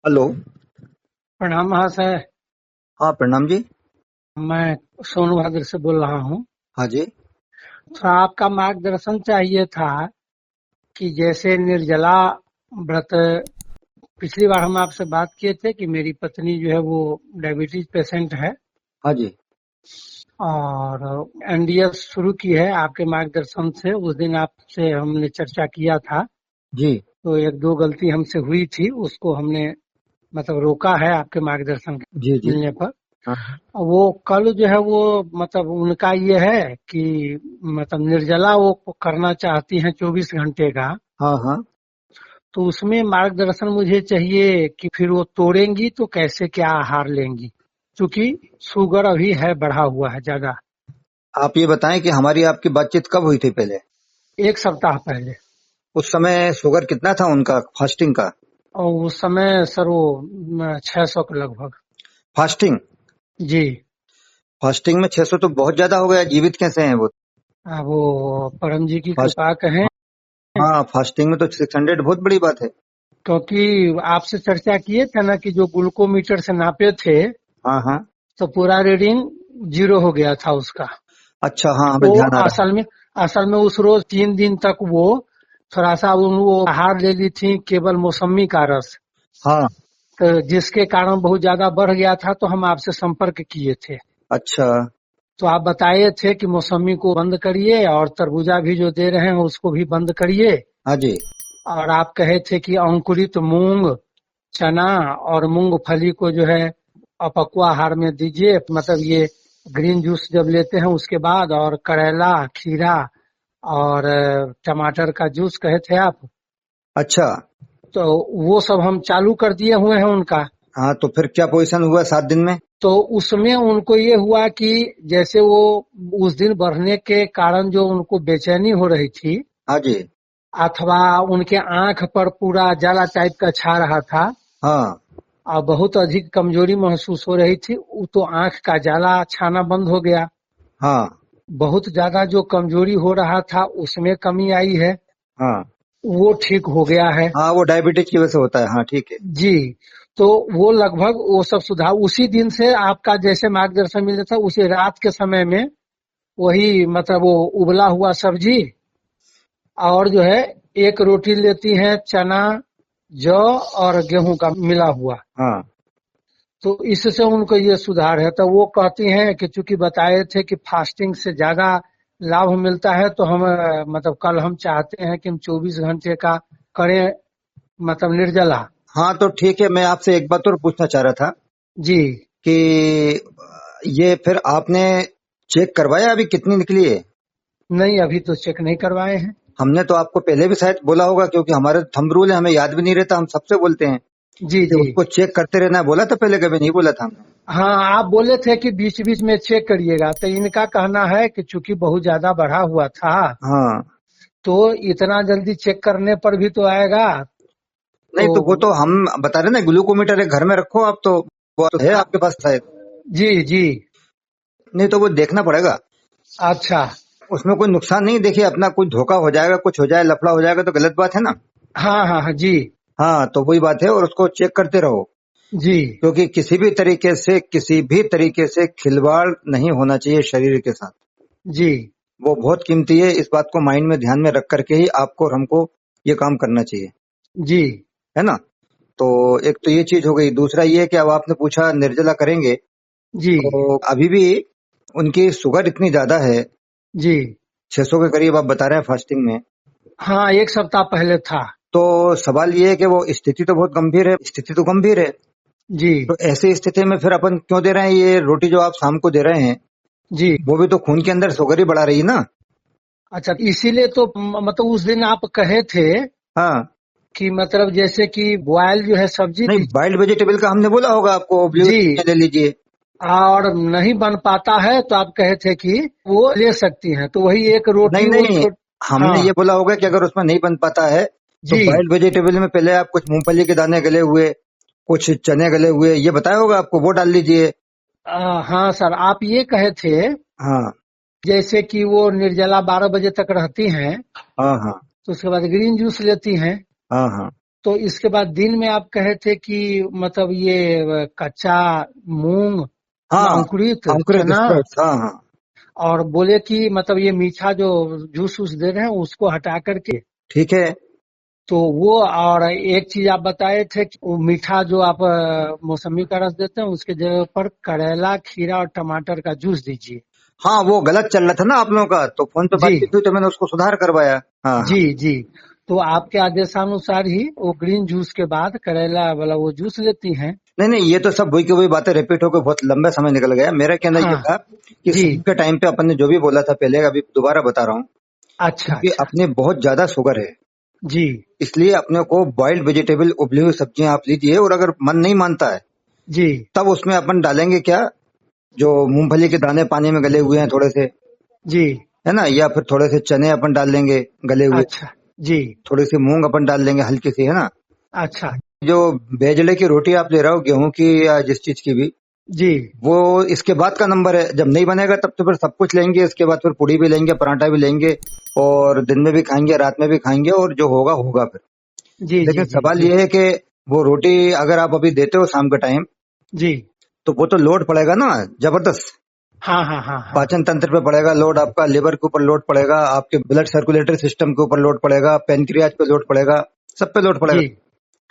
Hello. प्रणाम महाशय। हाँ, प्रणाम जी। मैं सोनभद्र से बोल रहा हूँ। हाँ जी। थोड़ा आपका मार्गदर्शन चाहिए था कि जैसे निर्जला व्रत, पिछली बार हम आपसे बात किए थे कि मेरी पत्नी जो है वो डायबिटीज पेशेंट है हाँ जी। और एनडीएस शुरू की है। आपके मार्गदर्शन से उस दिन आपसे हमने चर्चा किया था, जी। तो एक दो गलती हमसे हुई थी, उसको हमने मतलब रोका है आपके मार्गदर्शन जी। जी। मिलने पर। हाँ। वो कल जो है वो मतलब उनका ये है कि मतलब निर्जला वो करना चाहती हैं 24 घंटे का। हाँ। हाँ। तो उसमें मार्गदर्शन मुझे चाहिए कि फिर वो तोड़ेंगी तो कैसे क्या आहार लेंगी, क्योंकि शुगर अभी है, बढ़ा हुआ है ज्यादा। आप ये बताएं कि हमारी आपकी बातचीत कब हुई थी पहले? 1 सप्ताह पहले। उस समय शुगर कितना था उनका फास्टिंग का? और उस समय सर वो 600 के लगभग। फास्टिंग? जी। फास्टिंग में 600 तो बहुत ज्यादा हो गया। जीवित कैसे हैं वो? वो परम जी की फास्ट कृपा कहें। हाँ, फास्टिंग में तो 600 बहुत बड़ी बात है। क्योंकि आपसे चर्चा किए थे ना कि जो ग्लूकोमीटर से नापे थे हाँ हाँ। तो पूरा रीडिंग 0 हो गया था उसका। अच्छा, हाँ, हमें वो ध्यान आ रहा असल में उस रोज 3 दिन तक वो थोड़ा सा वो आहार ले ली थी, केवल मौसमी का रस। है। हाँ। तो जिसके कारण बहुत ज्यादा बढ़ गया था, तो हम आपसे संपर्क किए थे। अच्छा। तो आप बताए थे कि मौसमी को बंद करिए और तरबूजा भी जो दे रहे हैं उसको भी बंद करिए। हाँ जी। और आप कहे थे कि अंकुरित मूंग, चना और मूंगफली को जो है अपक्वा आहार में दीजिए, मतलब ये ग्रीन जूस जब लेते हैं उसके बाद, और करेला, खीरा और टमाटर का जूस कहे थे आप। अच्छा। तो वो सब हम चालू कर दिए हुए हैं उनका। हाँ, तो फिर क्या पोजीशन हुआ 7 दिन में? तो उसमें उनको ये हुआ कि जैसे वो उस दिन बढ़ने के कारण जो उनको बेचैनी हो रही थी, हाँ जी। अथवा उनके आंख पर पूरा जाला टाइप का छा रहा था हाँ। और बहुत अधिक कमजोरी महसूस हो रही थी, वो तो आंख का जाला छाना बंद हो गया। हाँ। बहुत ज्यादा जो कमजोरी हो रहा था उसमें कमी आई है, हाँ। वो ठीक हो गया है। हाँ, वो डायबिटीज की वजह से होता है। हाँ, ठीक है। जी। तो वो लगभग वो सब सुधार उसी दिन से आपका जैसे मार्गदर्शन मिल था, उसी रात के समय में वही मतलब वो उबला हुआ सब्जी और जो है एक रोटी लेती हैं चना, जौ और गेहूं का मिला हुआ। हाँ। तो इससे उनको ये सुधार है। तो वो कहती हैं कि चूंकि बताए थे कि फास्टिंग से ज्यादा लाभ मिलता है, तो हम मतलब कल हम चाहते हैं कि हम 24 घंटे का करें, मतलब निर्जला। हाँ, तो ठीक है। मैं आपसे एक बात और पूछना चाह रहा था जी। कि ये फिर आपने चेक करवाया अभी कितनी निकली है? नहीं, अभी तो चेक नहीं करवाए हैं। हमने तो आपको पहले भी शायद बोला होगा, क्योंकि हमारे थंब रूल है, हमें याद भी नहीं रहता, हम सबसे बोलते हैं जी कि जी। उसको चेक करते रहना है। बोला था पहले? कभी नहीं बोला था हमने। हाँ, आप बोले थे कि बीच बीच में चेक करिएगा, तो इनका कहना है कि चूंकि बहुत ज्यादा बढ़ा हुआ था, हाँ। तो इतना जल्दी चेक करने पर भी तो आएगा। तो नहीं, तो वो तो हम बता रहे ना, ग्लूकोमीटर है, घर में रखो आप तो। वो तो है हाँ। आपके पास शायद। जी जी। नहीं तो वो देखना पड़ेगा। अच्छा। उसमें कोई नुकसान नहीं। देखिए, अपना कुछ धोखा हो जाएगा, कुछ हो जाए, लफड़ा हो जाएगा तो गलत बात है ना। हाँ हाँ हाँ। जी हाँ, तो वही बात है, और उसको चेक करते रहो। जी। क्योंकि किसी भी तरीके से खिलवाड़ नहीं होना चाहिए शरीर के साथ। जी वो बहुत कीमती है। इस बात को माइंड में ध्यान में रख करके ही आपको और हमको ये काम करना चाहिए। जी है ना? तो एक तो ये चीज हो गई। दूसरा ये है कि अब आपने पूछा निर्जला करेंगे, जी तो अभी भी उनकी शुगर इतनी ज्यादा है, जी। 600 के करीब आप बता रहे हैं फास्टिंग में। हाँ, 1 सप्ताह पहले था। तो सवाल ये है कि वो स्थिति तो बहुत गंभीर है, स्थिति तो गंभीर है। जी तो ऐसी स्थिति में फिर अपन क्यों दे रहे हैं ये रोटी जो आप शाम को दे रहे हैं? जी। वो भी तो खून के अंदर शुगर ही बढ़ा रही है ना। अच्छा, इसीलिए तो मतलब उस दिन आप कहे थे हाँ। कि मतलब जैसे कि बॉयल जो है सब्जी नहीं, दीजिए। वाइल्ड वेजिटेबल का हमने बोला होगा आपको, ब्लू जी। ले लीजिए। और नहीं बन पाता है तो आप कहे थे कि वो ले सकती हैं, तो वही एक नहीं रोटी वो नहीं, हमने हाँ। ये बोला होगा कि अगर उसमें नहीं बन पाता है तो जी। बॉइल्ड वेजिटेबल में पहले आप कुछ मूंगफली के दाने गले हुए, कुछ चने गले हुए, ये बताया होगा आपको, वो डाल लीजिए। हाँ सर, आप ये कहे थे हाँ। जैसे कि वो निर्जला 12 बजे तक रहती हैं, हाँ। हाँ। तो उसके बाद ग्रीन जूस लेती हैं, हाँ। हाँ। तो इसके बाद दिन में आप कहे थे कि मतलब ये कच्चा मूंग, हाँ, अंकुरित अंकुरित चना, स्प्राउट्स, हाँ हाँ। और बोले कि मतलब ये मीठा जो जूस वूस दे रहे हैं उसको हटा करके, ठीक है। तो वो, और एक चीज आप बताए थे कि वो मीठा जो आप मौसमी का रस देते हैं उसके जगह पर करेला, खीरा और टमाटर का जूस दीजिए। हाँ, वो गलत चल रहा था ना आप लोगों का, तो फोन पे जी बातचीत हुई तो मैंने उसको सुधार करवाया। हाँ हाँ। जी जी। तो आपके आदेशानुसार ही वो ग्रीन जूस के बाद करेला वाला वो जूस लेती हैं। नहीं नहीं, ये तो सब वही की वही बातें रिपीट होकर बहुत लंबा समय निकल गया। मेरा कहना ये हाँ। था कि जी। शाम के टाइम पे अपन ने जो भी बोला था पहले, अभी दोबारा बता रहा हूँ, अच्छा क्योंकि अच्छा। अपने बहुत ज्यादा शुगर है, जी इसलिए अपने को बॉइल्ड वेजिटेबल, उबली हुई सब्जियां आप लीजिए। और अगर मन नहीं मानता है जी तब उसमें अपन डालेंगे क्या, जो मूंगफली के दाने पानी में गले हुए हैं थोड़े से, जी। है ना, या फिर थोड़े से चने अपन डाल लेंगे गले हुए, अच्छा। जी। थोड़ी सी मूंग अपन डाल लेंगे हल्की सी, है ना। अच्छा। जो बेजड़े की रोटी आप ले रहे हो, गेहूं की या जिस चीज की भी, जी वो इसके बाद का नंबर है। जब नहीं बनेगा तब तो फिर सब कुछ लेंगे, इसके बाद फिर पूड़ी भी लेंगे, पराठा भी लेंगे, और दिन में भी खाएंगे, रात में भी खाएंगे, और जो होगा होगा फिर। जी जी लेकिन जी सवाल जी ये है कि वो रोटी अगर आप अभी देते हो शाम के टाइम, जी। तो वो तो लोड पड़ेगा ना जबरदस्त। हाँ हाँ हाँ हाँ। पाचन तंत्र पे पड़ेगा लोड, आपका लिवर के ऊपर लोड पड़ेगा, आपके ब्लड सर्कुलेटरी सिस्टम के ऊपर लोड पड़ेगा, पेनक्रियाज पे लोड पड़ेगा, सब पे लोड पड़ेगा। जी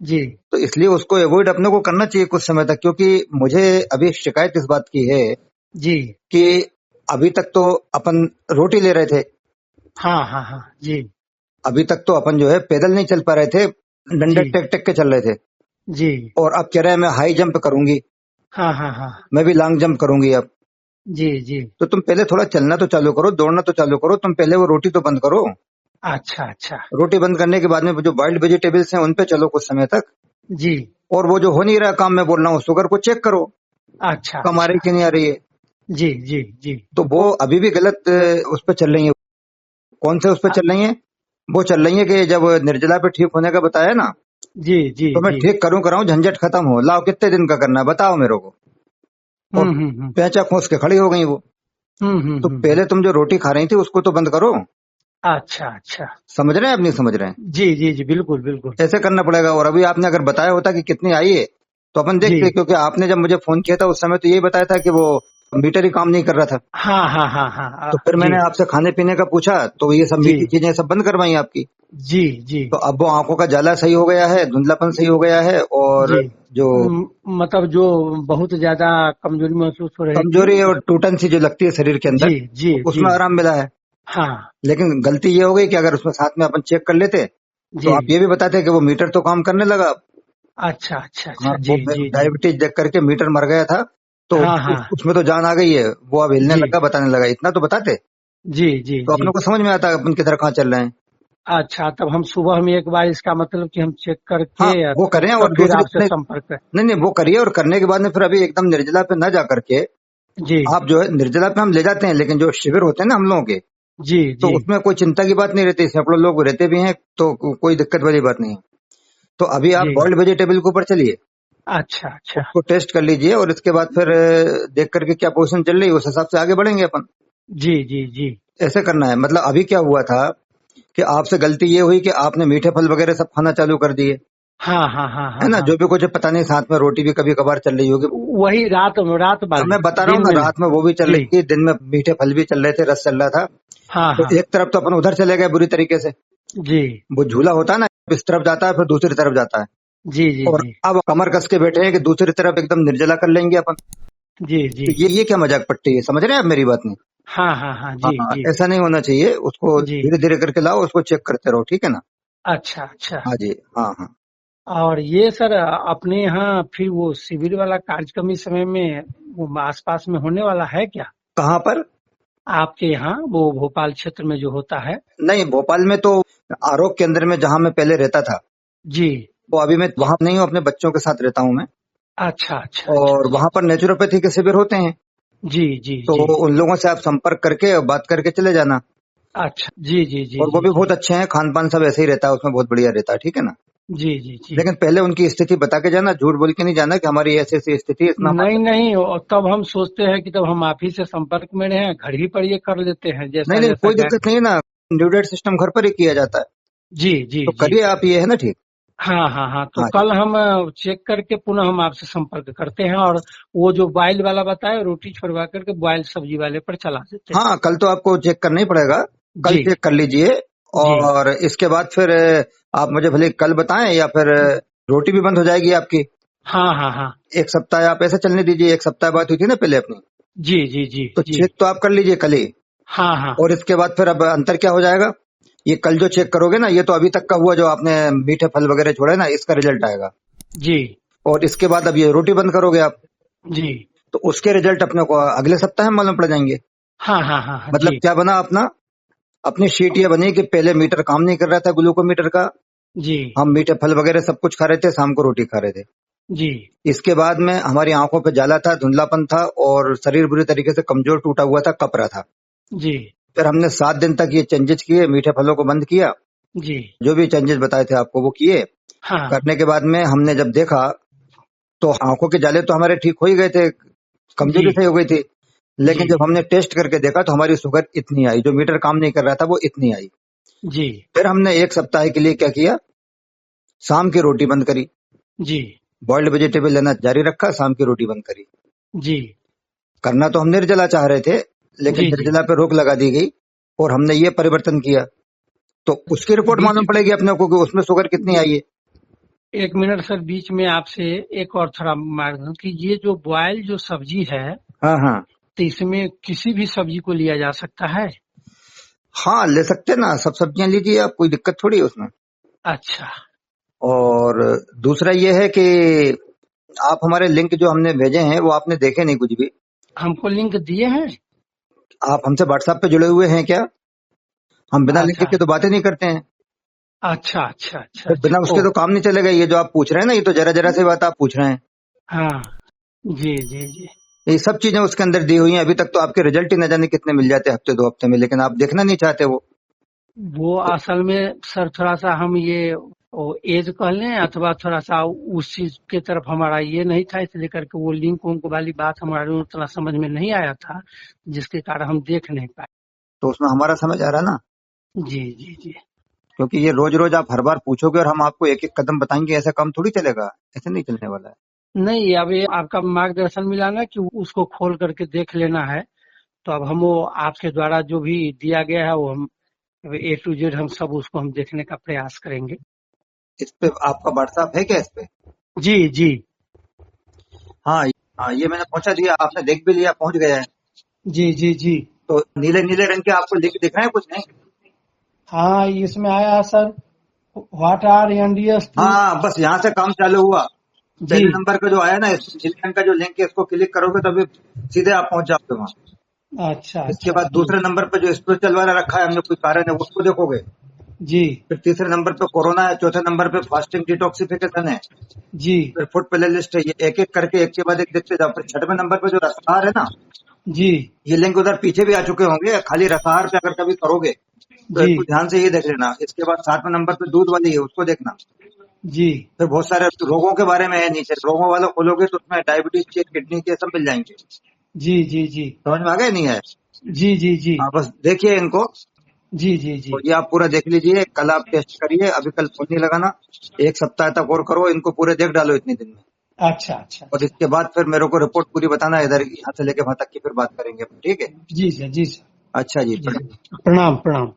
जी तो इसलिए उसको अवॉइड अपने को करना चाहिए कुछ समय तक, क्योंकि मुझे अभी शिकायत इस बात की है जी। कि अभी तक तो अपन रोटी ले रहे थे, हाँ हाँ हाँ। जी अभी तक तो अपन जो है पैदल नहीं चल पा रहे थे, जी डंडे टेक टेक के चल रहे थे। जी। और अब कह रहे हैं मैं हाई जंप करूंगी, हाँ हाँ हाँ। मैं भी लॉन्ग जंप करूंगी अब। जी जी। तो तुम पहले थोड़ा चलना तो चालू करो, दौड़ना तो चालू करो, तुम पहले वो रोटी तो बंद करो। अच्छा अच्छा। रोटी बंद करने के बाद में जो बॉइल्ड वेजिटेबल्स हैं उन पे चलो कुछ समय तक। जी। और वो जो हो नहीं रहा काम, मैं बोल रहा हूँ, शुगर को चेक करो, अच्छा कम आ रही अच्छा। कि नहीं आ रही है। जी जी जी तो वो अभी भी गलत उस पर चल रही है। कौन से उस पर अ, चल रही है? वो चल रही है कि जब निर्जला पे ठीक होने का बताया ना, जी जी तो मैं जी। ठीक करूं कराऊं, झंझट खत्म हो, लाओ कितने दिन का करना है बताओ मेरे को। और हम्म। पैंचा खोस के खड़ी हो गई वो। तो हम्म। पहले तुम जो रोटी खा रही थी उसको तो बंद करो। अच्छा अच्छा। समझ रहे हैं, अब नहीं समझ रहे हैं? जी जी जी, बिल्कुल बिल्कुल। ऐसे करना पड़ेगा। और अभी आपने अगर बताया होता कि कितनी आई है तो अपन जी। देखते, क्योंकि आपने जब मुझे फोन किया था उस समय तो यही बताया था कि वो मीटर ही काम नहीं कर रहा था। हाँ हाँ हाँ हाँ तो फिर जी मैंने आपसे खाने पीने का पूछा तो ये सब जी मीठी चीजें सब बंद करवाई आपकी। जी जी तो अब वो आंखों का जाला सही हो गया है, धुंधलापन सही हो गया है, और जी। जो मतलब जो बहुत ज्यादा कमजोरी महसूस हो रही थी। कमजोरी और टूटन सी जो लगती है शरीर के अंदर, जी जी तो जी। उसमें आराम मिला है। हाँ। लेकिन गलती ये हो गई कि अगर उसमें साथ में अपन चेक कर लेते तो जी। आप ये भी बताते कि वो मीटर तो काम करने लगा। अच्छा अच्छा हाँ, अच्छा। वो जी जी जी। डायबिटीज देख करके मीटर मर गया था, तो हाँ हाँ। उसमें तो जान आ गई है, वो अब हिलने जी लगा, बताने लगा, इतना तो बताते जी जी तो जी। अपने को समझ में आता अपन किधर कहाँ चल रहे हैं। अच्छा, तब हम सुबह में एक बार इसका मतलब कि हम चेक हाँ, करके वो तब करें। तब और फिर दूसरी आपसे नहीं, संपर्क करें। नहीं नहीं, वो करिए, और करने के बाद में फिर अभी एकदम निर्जला पे न जा करके जी आप जो है, निर्जला पे हम ले जाते हैं, लेकिन जो शिविर होते हैं ना हम लोगों के, जी तो जी। उसमें कोई चिंता की बात नहीं रहती, सैकड़ों लोग रहते भी हैं, तो कोई दिक्कत वाली बात नहीं है। तो अभी आप जी। बॉइल्ड वेजिटेबल के ऊपर चलिए, अच्छा अच्छा। उसको टेस्ट कर लीजिए, और इसके बाद फिर देख करके क्या पोजीशन चल रही है उस हिसाब से आगे बढ़ेंगे अपन। जी जी जी। ऐसे करना है। मतलब अभी क्या हुआ था कि आपसे गलती ये हुई कि आपने मीठे फल वगैरह सब खाना चालू कर दिए, हाँ हाँ हाँ है हाँ ना, हाँ। जो भी कुछ है, पता नहीं, साथ में रोटी भी कभी कभार चल रही होगी। वही रात रात अब वाली, मैं बता रहा हूँ दिन ना, में नहीं। रात में वो भी चल जी। रही थी, दिन में मीठे फल भी चल रहे थे, रस चल रहा था। हाँ तो हाँ। एक तरफ तो अपन उधर चले गए बुरी तरीके से, जी वो झूला होता है ना, इस तरफ जाता है फिर दूसरी तरफ जाता है। जी जी और जी अब कमर कस के बैठे हैं कि दूसरी तरफ एकदम निर्जला कर लेंगे अपन। जी जी। तो ये क्या मजाक पट्टी है, समझ रहे हैं आप मेरी बात? नहीं, हाँ हाँ हाँ। जी हाँ, जी ऐसा नहीं होना चाहिए, उसको जी। धीरे धीरे करके लाओ, उसको चेक करते रहो, ठीक है ना। अच्छा अच्छा। हाँ जी, हाँ हाँ। और ये सर अपने यहाँ फिर वो शिविर वाला कार्यक्रम इस समय में वो आसपास में होने वाला है क्या? कहाँ पर? आपके यहाँ वो भोपाल क्षेत्र में जो होता है? नहीं, भोपाल में तो आरोग्य केंद्र में जहाँ मैं पहले रहता था, जी। वो अभी मैं वहां नहीं हूँ, अपने बच्चों के साथ रहता हूँ मैं। अच्छा अच्छा अच्छा और अच्छा। वहां पर नेचुरोपैथी के शिविर होते हैं, जी जी तो जी। उन लोगों से आप संपर्क करके बात करके चले जाना। अच्छा। जी जी जी और वो जी भी जी बहुत अच्छे हैं, खान पान सब ऐसे ही रहता है उसमें, बहुत बढ़िया रहता है, ठीक है ना। जी जी जी। लेकिन पहले उनकी स्थिति बता के जाना, झूठ बोल के नहीं जाना कि हमारी ऐसी ऐसी स्थिति है, इतना नहीं हमारे। नहीं, और तब हम सोचते हैं कि तब हम आप ही से संपर्क में रहे, घर ही पर ये कर लेते हैं नहीं जैसा नहीं, जैसा कोई गए। दिक्कत नहीं है ना, ड्यूडेट सिस्टम घर पर ही किया जाता है। जी जी तो जी। करिए आप, ये है ना, ठीक। हाँ हाँ हाँ, तो हाँ जी। कल हम चेक करके पुनः हम आपसे संपर्क करते हैं, और वो जो बॉयल वाला बताए रोटी छोड़वा करके बॉयल सब्जी वाले पर चला देते हैं। हाँ, कल तो आपको चेक करना ही पड़ेगा, कल जी चेक कर लीजिए। जी। और इसके बाद फिर आप मुझे भले कल बताएं, या फिर रोटी भी बंद हो जाएगी आपकी। हाँ हाँ हाँ। एक सप्ताह आप ऐसे चलने दीजिए, एक सप्ताह बात हुई थी ना पहले अपनी, जी जी जी तो जी। चेक तो आप कर लीजिए कल ही। हाँ हाँ। और इसके बाद फिर अब अंतर क्या हो जाएगा, ये कल जो चेक करोगे ना, ये तो अभी तक का हुआ जो आपने मीठे फल वगैरह छोड़े ना, इसका रिजल्ट आएगा। जी और इसके बाद अब ये रोटी बंद करोगे आप, जी। तो उसके रिजल्ट अपने को अगले सप्ताह में मालूम पड़ जाएंगे। हाँ हाँ हाँ हाँ, मतलब जी क्या बना अपना, अपनी शीट ये बनी कि पहले मीटर काम नहीं कर रहा था ग्लूकोमीटर का, जी हम मीठे फल वगैरह सब कुछ खा रहे थे, शाम को रोटी खा रहे थे। जी इसके बाद में हमारी आंखों पे जाला था, धुंधलापन था, और शरीर बुरी तरीके से कमजोर टूटा हुआ था, कप रहा था। जी फिर हमने 7 दिन तक ये चेंजेस किए, मीठे फलों को बंद किया, जी। जो भी चेंजेस बताए थे आपको वो किए। हाँ करने के बाद में हमने जब देखा, तो आंखों के जाले तो हमारे ठीक हो ही गए थे, जी कमजोरी सही हो गई थी। जी लेकिन जब हमने टेस्ट करके देखा तो हमारी शुगर इतनी आई, जो मीटर काम नहीं कर रहा था वो इतनी आई। जी फिर हमने एक सप्ताह के लिए क्या किया, शाम की रोटी बंद करी, जी बॉइल्ड वेजिटेबल लेना जारी रखा, शाम की रोटी बंद करी। जी करना तो हम निर्जला चाह रहे थे, लेकिन जी जी। निर्जला पे रोक लगा दी गई, और हमने ये परिवर्तन किया। तो उसकी रिपोर्ट बीच मालूम पड़ेगी अपने को कि उसमें शुगर कितनी आई है। एक मिनट सर, बीच में आपसे एक और थोड़ा मार्गदर्शन कि ये जो बॉयल जो सब्जी है, हाँ हाँ। तो इसमें किसी भी सब्जी को लिया जा सकता है? हाँ, ले सकते ना, सब सब्जियां लीजिए आप, कोई दिक्कत थोड़ी है उसमें। अच्छा। और दूसरा ये है कि आप हमारे लिंक जो हमने भेजे हैं वो आपने देखे नहीं कुछ भी। हमको लिंक दिए हैं? आप हमसे व्हाट्सएप पे जुड़े हुए हैं क्या? हम बिना लिंक अच्छा के तो बातें नहीं करते हैं। अच्छा अच्छा अच्छा तो अच्छा। बिना ओ उसके तो काम नहीं चलेगा। ये जो आप पूछ रहे हैं ना, ये तो जरा जरा सी बात आप पूछ रहे हैं। हाँ। जी जी जी। ये सब चीजें उसके अंदर दी हुई हैं। अभी तक तो आपके रिजल्ट ही न जाने कितने मिल जाते हैं, हफ्ते 2 हफ्ते में, लेकिन आप देखना नहीं चाहते वो। वो असल में सर थोड़ा सा हम ये एज कह लें, अथवा थोड़ा सा उस चीज के तरफ हमारा ये नहीं था, इसलिए करके वो लिंक उंक वाली बात हमारे उतना समझ में नहीं आया था, जिसके कारण हम देख नहीं पाए। तो उसमें हमारा समझ आ रहा है ना, जी जी जी। क्योंकि ये रोज रोज आप हर बार पूछोगे और हम आपको एक एक कदम बताएंगे, ऐसा काम थोड़ी चलेगा, ऐसे नहीं चलने वाला है। नहीं, अब ये आपका मार्गदर्शन मिला ना कि उसको खोल करके देख लेना है, तो अब हम वो आपके द्वारा जो भी दिया गया है वो हम A to Z हम सब उसको हम देखने का प्रयास करेंगे। इस पे आपका व्हाट्सएप है क्या इस पे? जी जी हाँ। हाँ, ये मैंने पहुंचा दिया, आपने देख भी लिया, पहुंच गया है। जी जी जी। तो नीले नीले रंग के आपको लिख दिख रहे हैं कुछ नहीं? हाँ, इसमें आया है sir, what are NDS two. हाँ, बस यहाँ से काम चालू हुआ। जी। पहले नंबर पे जो आया ना, इस नीले रंग का जो लिंक है, इसको क्लिक करोगे तो अभी सीधे आप पहुंच जाओगे वहाँ। अच्छा इसके अच्छा। बाद जी दूसरे नंबर पे जो स्पिरिचुअल वाला रखा है हमने, कोई कारण है, उसको देखोगे। जी फिर तीसरे नंबर पे कोरोना है, चौथे नंबर पे फास्टिंग डिटॉक्सिफिकेशन है, जी फिर फूड प्ले लिस्ट है। ये एक एक करके एक के बाद एक देखते जाओ। फिर छठवें नंबर पे जो रसाहार है ना, जी ये लिंक उधर पीछे भी आ चुके होंगे। खाली रसाहार पे अगर कभी करोगे तो जी इसको ध्यान से ये देख लेना। इसके बाद 7वें नंबर पे दूध वाली है, उसको देखना। जी फिर बहुत सारे रोगों के बारे में है नीचे, रोगों वालों खोलोगे तो उसमें डायबिटीज के, किडनी के सब मिल जाएंगे। जी जी जी समझ में आ गया नहीं है? जी जी जी हाँ, बस देखिए इनको। जी जी जी। तो ये आप पूरा देख लीजिए, कल आप टेस्ट करिए, अभी कल फोन नहीं लगाना। एक सप्ताह तक और करो, इनको पूरे देख डालो इतने दिन में। अच्छा अच्छा और अच्छा। इसके बाद फिर मेरे को रिपोर्ट पूरी बताना, इधर यहाँ से लेके वहां तक की फिर बात करेंगे, ठीक है? जी सर, जी सर। अच्छा जी, जी, प्रणाम। प्रणाम प्रणाम।